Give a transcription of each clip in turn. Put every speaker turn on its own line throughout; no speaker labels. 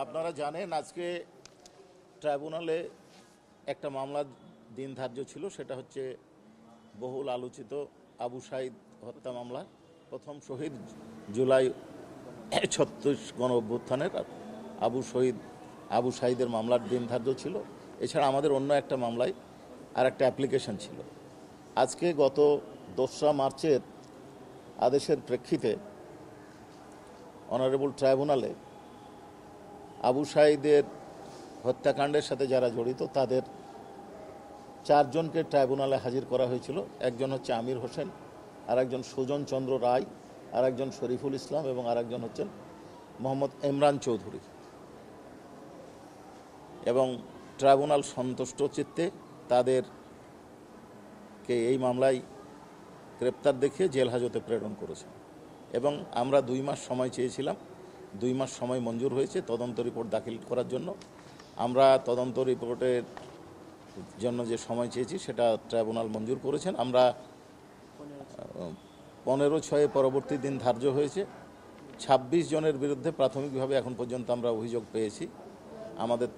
আপনারা জানেন আজকে ট্রাইব্যুনালে একটা মামলার দিন ধার্য ছিল, সেটা হচ্ছে বহুল আলোচিত আবু সাঈদ হত্যা মামলা। প্রথম শহীদ জুলাই ৩৬ গণ অভ্যুত্থানের আবু সাঈদের মামলার দিন ধার্য ছিল। এছাড়া আমাদের অন্য একটা মামলায় আর একটা অ্যাপ্লিকেশন ছিল। আজকে গত ২রা মার্চের আদেশের প্রেক্ষিতে অনারেবল ট্রাইব্যুনালে আবু সাঈদের হত্যাকাণ্ডের সাথে যারা জড়িত তাদের 4 জনকে ট্রাইব্যুনালে হাজির করা হয়েছিল। একজন হচ্ছে আমির হোসেন, আর একজন সুজন চন্দ্র রায়, আর একজন শরীফুল ইসলাম এবং আর একজন হচ্ছেন মোহাম্মদ ইমরান চৌধুরী। এবং ট্রাইব্যুনাল সন্তুষ্ট চিত্তে তাদেরকে এই মামলায় গ্রেপ্তার দেখিয়ে জেল হাজতে প্রেরণ করেছে। এবং আমরা 2 মাস সময় চেয়েছিলাম, 2 মাস সময় মঞ্জুর হয়েছে তদন্ত রিপোর্ট দাখিল করার জন্য। আমরা তদন্ত রিপোর্টের জন্য যে সময় চেয়েছি সেটা ট্রাইব্যুনাল মঞ্জুর করেছেন। আমরা 15/6 পরবর্তী দিন ধার্য হয়েছে। 26 জনের বিরুদ্ধে প্রাথমিকভাবে এখন পর্যন্ত আমরা অভিযোগ পেয়েছি। আমাদের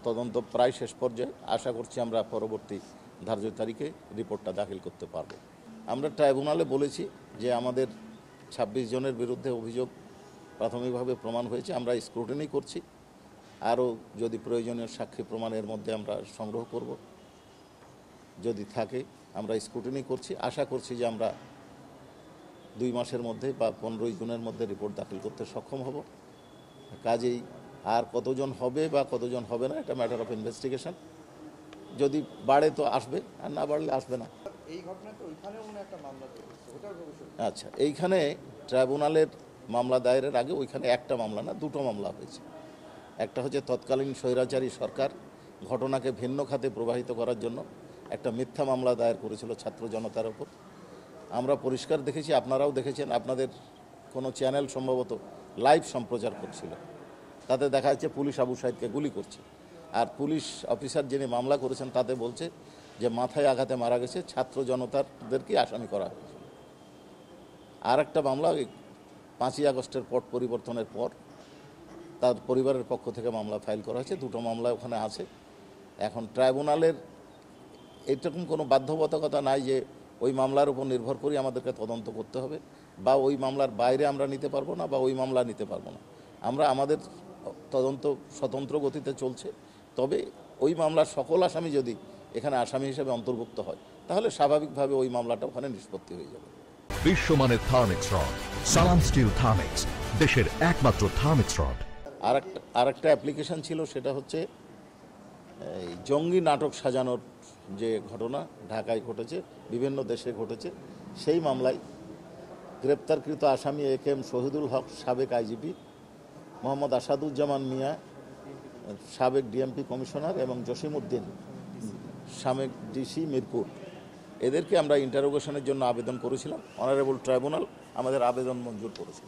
তদন্ত প্রায় শেষ পর্যায়ে। আশা করছি আমরা পরবর্তী ধার্য তারিখে রিপোর্টটা দাখিল করতে পারব। আমরা ট্রাইব্যুনালে বলেছি যে আমাদের 26 জনের বিরুদ্ধে অভিযোগ প্রাথমিকভাবে প্রমাণ হয়েছে, আমরা স্ক্রুটিনি করছি। আরও যদি প্রয়োজনীয় সাক্ষী প্রমাণের মধ্যে আমরা সংগ্রহ করব, যদি থাকে আমরা স্ক্রুটিনি করছি। আশা করছি যে আমরা 2 মাসের মধ্যে বা 15 জুনের মধ্যে রিপোর্ট দাখিল করতে সক্ষম হব। কাজেই আর কতজন হবে বা কতজন হবে না এটা ম্যাটার অফ ইনভেস্টিগেশন। যদি বাড়ে তো আসবে, আর না বাড়লে আসবে না। আচ্ছা, এইখানে ট্রাইব্যুনালের মামলা দায়েরের আগে ওইখানে একটা মামলা না, 2টো মামলা হয়েছে। একটা হচ্ছে তৎকালীন স্বৈরাচারী সরকার ঘটনাকে ভিন্ন খাতে প্রবাহিত করার জন্য একটা মিথ্যা মামলা দায়ের করেছিল ছাত্র জনতার ওপর। আমরা পরিষ্কার দেখেছি, আপনারাও দেখেছেন, আপনাদের কোনো চ্যানেল সম্ভবত লাইভ সম্প্রচার করছিল। তাতে দেখা যাচ্ছে পুলিশ আবু সাঈদকে গুলি করছে, আর পুলিশ অফিসার যিনি মামলা করেছেন তাতে বলছে যে মাথায় আঘাতে মারা গেছে, ছাত্র জনতাদেরকে আসামি করা হয়েছে। আর একটা মামলা 5ই আগস্টের পট পরিবর্তনের পর তার পরিবারের পক্ষ থেকে মামলা ফাইল করা হয়েছে। 2টো মামলা ওখানে আছে। এখন ট্রাইব্যুনালের এরকম কোনো বাধ্যবাধকতা নাই যে ওই মামলার উপর নির্ভর করে আমাদেরকে তদন্ত করতে হবে, বা ওই মামলার বাইরে আমরা নিতে পারবো না, বা ওই মামলা নিতে পারবো না। আমাদের তদন্ত স্বতন্ত্র গতিতে চলছে। তবে ওই মামলার সকল আসামি যদি এখানে আসামি হিসেবে অন্তর্ভুক্ত হয় তাহলে স্বাভাবিকভাবে ওই মামলাটা ওখানে নিষ্পত্তি হয়ে যাবে।
বিশ্বমানের থার্মিক্স রড, সালাম স্টিল থার্মিক্স, দেশের একমাত্র থার্মিক্স রড।
আরেকটা অ্যাপ্লিকেশন ছিল, সেটা হচ্ছে এই জঙ্গি নাটক সাজানোর যে ঘটনা ঢাকায় ঘটেছে, বিভিন্ন দেশে ঘটেছে, সেই মামলায় গ্রেপ্তারকৃত আসামি AK শহীদুল হক সাবেক IGP, মোহাম্মদ আসাদুজ্জামান মিয়া সাবেক DMP কমিশনার এবং জসিমউদ্দিন সাবেক DC মিরপুর, এদেরকে আমরা ইন্টারোগেশনের জন্য আবেদন করেছিলাম। অনারেবল ট্রাইব্যুনাল আমাদের আবেদন মঞ্জুর করেছে।